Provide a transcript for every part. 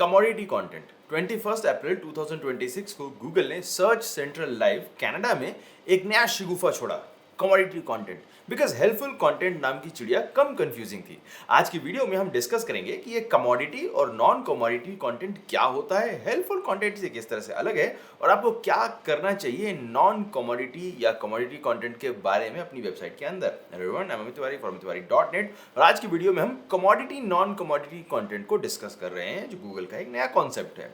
Commodity content 21 अप्रैल 2026 को Google ने search central live Canada में एक नया शिगुफा छोड़ा, commodity content. Because helpful content नाम की चिड़िया कम कंफ्यूजिंग थी। आज की वीडियो में हम डिस्कस करेंगे कि ये कमोडिटी और नॉन कमोडिटी कंटेंट क्या होता है, हेल्पफुल कंटेंट से किस तरह से अलग है और आपको क्या करना चाहिए नॉन कमोडिटी या कमोडिटी कंटेंट के बारे में अपनी वेबसाइट के अंदर। Everyone, I am Amit Tiwari from तिवारी.net और आज की वीडियो में हम कमोडिटी नॉन कमोडिटी कंटेंट को डिस्कस कर रहे हैं, जो गूगल का एक नया कॉन्सेप्ट है।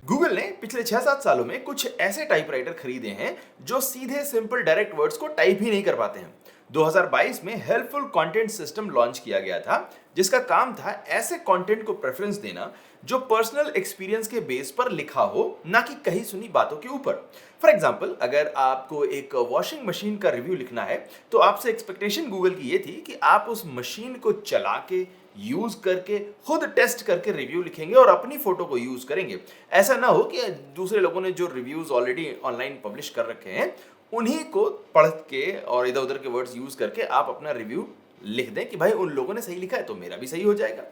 गूगल ने पिछले 6-7 सालों में कुछ ऐसे टाइपराइटर खरीदे हैं जो सीधे सिंपल डायरेक्ट वर्ड्स को टाइप ही नहीं कर पाते हैं। 2022 में हेल्पफुल कंटेंट सिस्टम लॉन्च किया गया था, जिसका काम था ऐसे कंटेंट को प्रेफरेंस देना जो पर्सनल एक्सपीरियंस के बेस पर लिखा हो, ना कि कहीं सुनी बातों के ऊपर। फॉर एग्जाम्पल, अगर आपको एक वॉशिंग मशीन का रिव्यू लिखना है तो आपसे एक्सपेक्टेशन गूगल की ये थी कि आप उस मशीन को चला के यूज करके खुद टेस्ट करके रिव्यू लिखेंगे और अपनी फोटो को यूज करेंगे। ऐसा ना हो कि दूसरे लोगों ने जो रिव्यूज ऑलरेडी ऑनलाइन पब्लिश कर रखे हैं उन्हीं को पढ़ के और इधर उधर के वर्ड्स यूज करके आप अपना रिव्यू लिख दें कि भाई उन लोगों ने सही लिखा है तो मेरा भी सही हो जाएगा।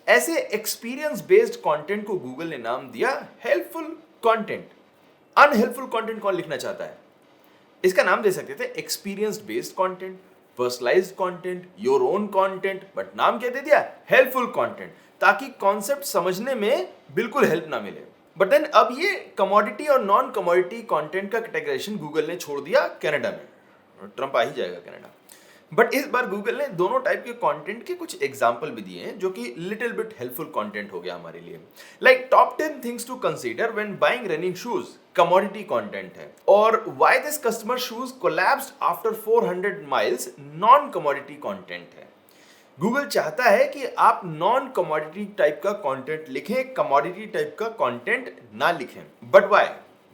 ऐसे एक्सपीरियंस बेस्ड कंटेंट को गूगल ने नाम दिया हेल्पफुल कंटेंट। अनहेल्पफुल कंटेंट कौन लिखना चाहता है? इसका नाम दे सकते थे experience based content, personalised content, your own content, but नाम क्या दे दिया? हेल्पफुल कंटेंट, ताकि कॉन्सेप्ट समझने में बिल्कुल हेल्प ना मिले। बट देन अब ये कमोडिटी और नॉन कमोडिटी कंटेंट का कैटेगराइजेशन गूगल ने छोड़ दिया कनाडा में। ट्रंप आ ही जाएगा कनाडा। बट इस बार गूगल ने दोनों टाइप के कंटेंट के कुछ एग्जांपल भी दिए हैं, जो कि लिटिल बिट हेल्पफुल कंटेंट हो गया हमारे लिए। Like top 10 things to consider when buying running shoes, commodity content है। और why this customer shoes collapsed after 400 miles, non commodity content है। गूगल चाहता है कि आप नॉन कमोडिटी टाइप का कंटेंट लिखें, कमोडिटी टाइप का कंटेंट ना लिखें। But why?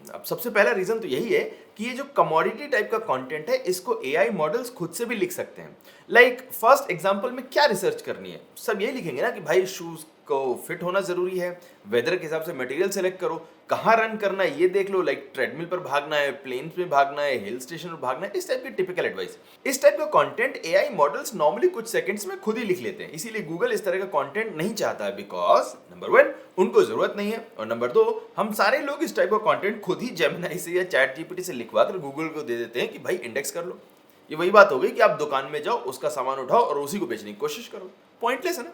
अब सबसे पहला रीजन तो यही है कि ये जो कमोडिटी टाइप का कंटेंट है, इसको एआई मॉडल्स खुद से भी लिख सकते हैं। लाइक फर्स्ट एग्जांपल में क्या रिसर्च करनी है, सब ये लिखेंगे ना कि भाई शूज को फिट होना जरूरी है, वेदर के हिसाब से मटेरियल सेलेक्ट करो, कहाँ रन करना है ये देख लो, लाइक ट्रेडमिल पर भागना है, प्लेन्स में भागना है, हिल स्टेशन पर भागना है, इस टाइप की टिपिकल एडवाइस। इस टाइप का कंटेंट एआई मॉडल्स नॉर्मली कुछ सेकंड्स में खुद ही लिख लेते हैं। इसीलिए गूगल इस तरह का कंटेंट नहीं चाहता है, बिकॉज नंबर 1 उनको जरूरत नहीं है, और नंबर 2 हम सारे लोग इस टाइप का कंटेंट खुद ही जेमिनी से या चैट जीपीटी से लिखवा कर गूगल को दे देते हैं कि भाई इंडेक्स कर लो। ये वही बात हो गई कि आप दुकान में जाओ, उसका सामान उठाओ और उसी को बेचने की कोशिश करो। पॉइंटलेस है ना।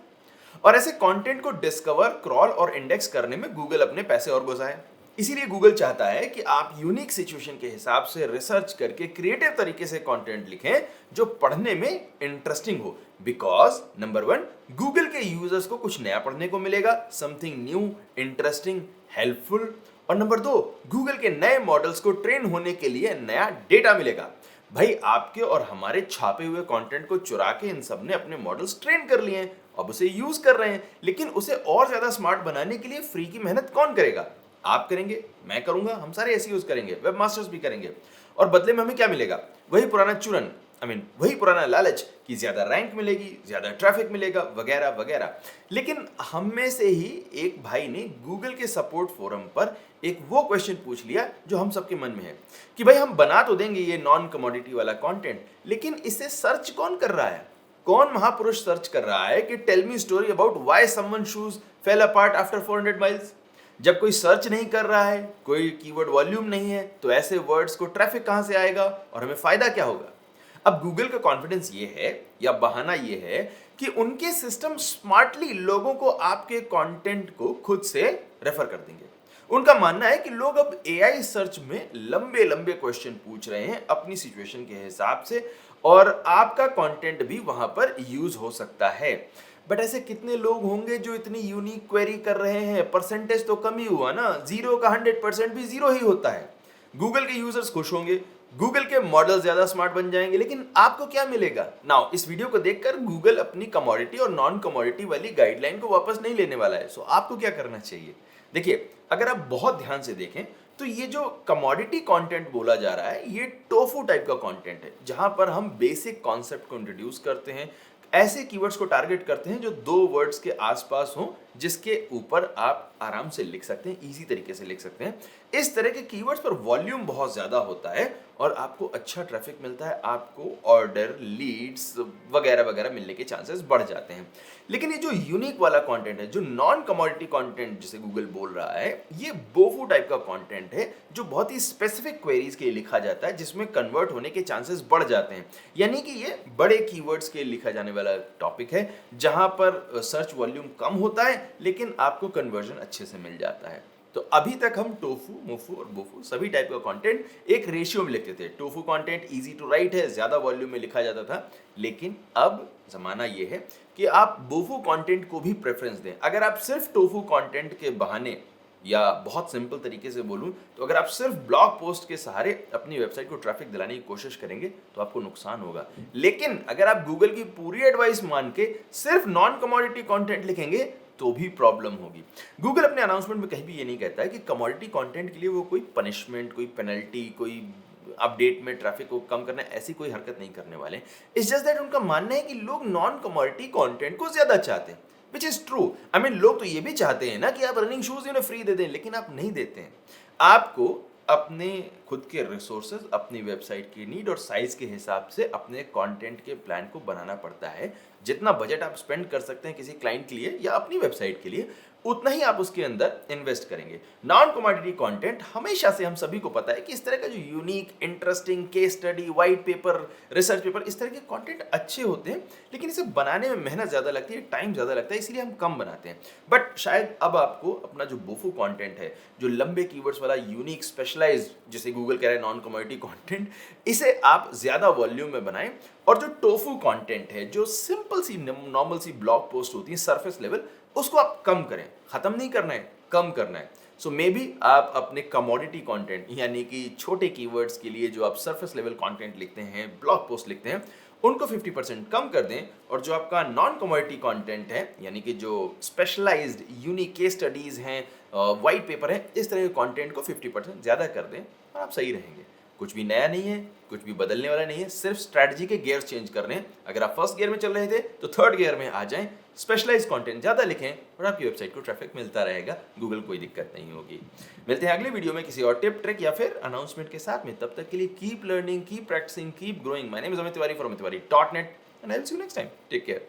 और ऐसे कंटेंट को डिस्कवर, क्रॉल और इंडेक्स करने में गूगल अपने पैसे और गुजारे। इसीलिए गूगल चाहता है कि आप यूनिक सिचुएशन के हिसाब से रिसर्च करके क्रिएटिव तरीके से कंटेंट लिखें जो पढ़ने में इंटरेस्टिंग हो। बिकॉज नंबर 1 गूगल के यूजर्स को कुछ नया पढ़ने को मिलेगा, समथिंग न्यू, इंटरेस्टिंग, हेल्पफुल। और नंबर 2 गूगल के नए मॉडल्स को ट्रेन होने के लिए नया डेटा मिलेगा। भाई आपके और हमारे छापे हुए कंटेंट को चुरा के इन सब ने अपने मॉडल्स ट्रेन कर लिए हैं, अब उसे यूज कर रहे हैं। लेकिन उसे और ज्यादा स्मार्ट बनाने के लिए फ्री की मेहनत कौन करेगा? आप करेंगे, मैं करूंगा, हम सारे ऐसे यूज करेंगे, वेब मास्टर्स भी करेंगे। और बदले में हमें क्या मिलेगा? वही पुराना चूरन, वही पुराना लालच कि ज्यादा रैंक मिलेगी, ज्यादा ट्रैफिक मिलेगा, वगैरह वगैरह। लेकिन हम में से ही एक भाई ने गूगल के सपोर्ट फोरम पर एक वो क्वेश्चन पूछ लिया जो हम सबके मन में है कि भाई हम बना तो देंगे ये नॉन कमोडिटी वाला कंटेंट, लेकिन इसे सर्च कौन कर रहा है? कौन महापुरुष सर्च कर रहा है कि tell me story about why someone shoes fell apart after 400 miles? जब कोई सर्च नहीं कर रहा है, कोई कीवर्ड वॉल्यूम नहीं है, तो ऐसे वर्ड्स को ट्रैफिक कहां से आएगा और हमें फायदा क्या होगा? अब गूगल का कॉन्फिडेंस ये है या बहाना ये है कि उनके सिस्टम स्मार्टली लोगों को आपके कंटेंट को खुद से रेफर कर देंगे। उनका मानना है कि लोग अब एआई सर्च में लंबे लंबे क्वेश्चन पूछ रहे हैं अपनी सिचुएशन के हिसाब से, और आपका कंटेंट भी वहां पर यूज हो सकता है। बट ऐसे कितने लोग होंगे जो इतनी यूनिक क्वेरी कर रहे हैं? परसेंटेज तो कम ही हुआ ना, 0 का 100% भी 0 ही होता है। गूगल के यूजर्स खुश होंगे, गूगल के मॉडल ज्यादा स्मार्ट बन जाएंगे, लेकिन आपको क्या मिलेगा? नाउ इस वीडियो को देखकर गूगल अपनी कमोडिटी और नॉन कमोडिटी वाली गाइडलाइन को वापस नहीं लेने वाला है। सो आपको क्या करना चाहिए? देखिए, अगर आप बहुत ध्यान से देखें तो ये जो कमोडिटी कंटेंट बोला जा रहा है, ये टोफू टाइप का कंटेंट है, जहां पर हम बेसिक कॉन्सेप्ट को इंट्रोड्यूस करते हैं, ऐसे कीवर्ड्स को टारगेट करते हैं जो 2 वर्ड्स के आसपास हों, जिसके ऊपर आप आराम से लिख सकते हैं, इजी तरीके से लिख सकते हैं। इस तरह के कीवर्ड्स पर वॉल्यूम बहुत ज़्यादा होता है और आपको अच्छा ट्रैफिक मिलता है, आपको ऑर्डर, लीड्स वगैरह वगैरह मिलने के चांसेस बढ़ जाते हैं। लेकिन ये जो यूनिक वाला कंटेंट है, जो नॉन कमोडिटी कंटेंट जिसे गूगल बोल रहा है, ये बोफू टाइप का कंटेंट है जो बहुत ही स्पेसिफिक क्वेरीज के लिए लिखा जाता है, जिसमें कन्वर्ट होने के चांसेस बढ़ जाते हैं। यानी कि ये बड़े कीवर्ड्स के लिए लिखा जाने वाला टॉपिक है, जहां पर सर्च वॉल्यूम कम होता है लेकिन आपको कन्वर्जन अच्छे से मिल जाता है। तो अभी तक हम टोफू, मोफू और बोफू सभी टाइप का कंटेंट एक रेशियो में लिखते थे। TOFU content easy to write है, ज्यादा वॉल्यूम में लिखा जाता था, लेकिन अब जमाना ये है कि आप बोफू कंटेंट को भी प्रेफरेंस दें। अगर आप सिर्फ टोफू कंटेंट के बहाने, या बहुत सिंपल तरीके से बोलूं तो अगर आप सिर्फ ब्लॉग पोस्ट के सहारे अपनी वेबसाइट को ट्रैफिक दिलाने की कोशिश करेंगे तो आपको नुकसान होगा। लेकिन अगर आप गूगल की पूरी एडवाइस मान के सिर्फ नॉन कमोडिटी कंटेंट लिखेंगे तो भी प्रॉब्लम होगी। गूगल अपने अनाउंसमेंट में कहीं भी ये नहीं कहता है कि कमोडिटी कंटेंट के लिए वो कोई पनिशमेंट, कोई पेनल्टी, कोई अपडेट में ट्रैफिक को कम करना, ऐसी कोई हरकत नहीं करने वाले। इट्स जस्ट दैट उनका मानना है कि लोग नॉन कमोडिटी कंटेंट को ज्यादा चाहते हैं, which is true. I mean लोग तो ये भी चाहते हैं ना कि आप रनिंग शूज उन्हें फ्री दे दें, लेकिन आप नहीं देते हैं। आपको अपने खुद के रिसोर्सेज, अपनी वेबसाइट की नीड और साइज के हिसाब से अपने कंटेंट के प्लान को बनाना पड़ता है। जितना बजट आप स्पेंड कर सकते हैं किसी क्लाइंट के लिए या अपनी वेबसाइट के लिए, उतना ही आप उसके अंदर इन्वेस्ट करेंगे। नॉन कमोडिटी कंटेंट हमेशा से हम सभी को पता है कि इस तरह का जो unique, interesting case study, white paper, research paper, इस तरह के कंटेंट अच्छे होते हैं, लेकिन इसे बनाने में मेहनत ज़्यादा लगती है, टाइम ज़्यादा लगता है, इसलिए हम कम बनाते हैं। बट शायद अब आपको अपना जो बोफू कंटेंट है, जो लंबे कीवर्ड्स वाला यूनिक, स्पेशलाइज्ड, जिसे गूगल कह रहा है नॉन कमोडिटी कंटेंट, इसे आप ज़्यादा वॉल्यूम में बनाएं। और जो टोफू कंटेंट है, जो सिंपल सी नॉर्मल सी ब्लॉग पोस्ट होती है सरफेस लेवल, उसको आप कम करें। खत्म नहीं करना है, कम करना है। सो मे बी आप अपने कमोडिटी कंटेंट, यानी कि छोटे कीवर्ड्स के लिए जो आप सरफेस लेवल कंटेंट लिखते हैं, ब्लॉग पोस्ट लिखते हैं, उनको 50% कम कर दें। और जो आपका नॉन कमोडिटी कंटेंट है, यानी कि जो स्पेशलाइज्ड यूनिक केस स्टडीज हैं, वाइट पेपर है, इस तरह के कंटेंट को 50% ज़्यादा कर दें और आप सही रहेंगे। कुछ भी नया नहीं है, कुछ भी बदलने वाला नहीं है, सिर्फ स्ट्रैटेजी के गियर्स चेंज करने हैं। अगर आप फर्स्ट गियर में चल रहे थे तो थर्ड गियर में आ जाएं, स्पेशलाइज कंटेंट ज़्यादा लिखें और आपकी वेबसाइट को ट्रैफिक मिलता रहेगा, गूगल कोई दिक्कत नहीं होगी। मिलते हैं अगले वीडियो में किसी और टिप, ट्रिक या फिर अनाउंसमेंट के साथ में। तब तक के लिए keep learning, keep practicing, keep growing. My name is Amit Tiwari from tiwari.net and I'll see you next time. Take care.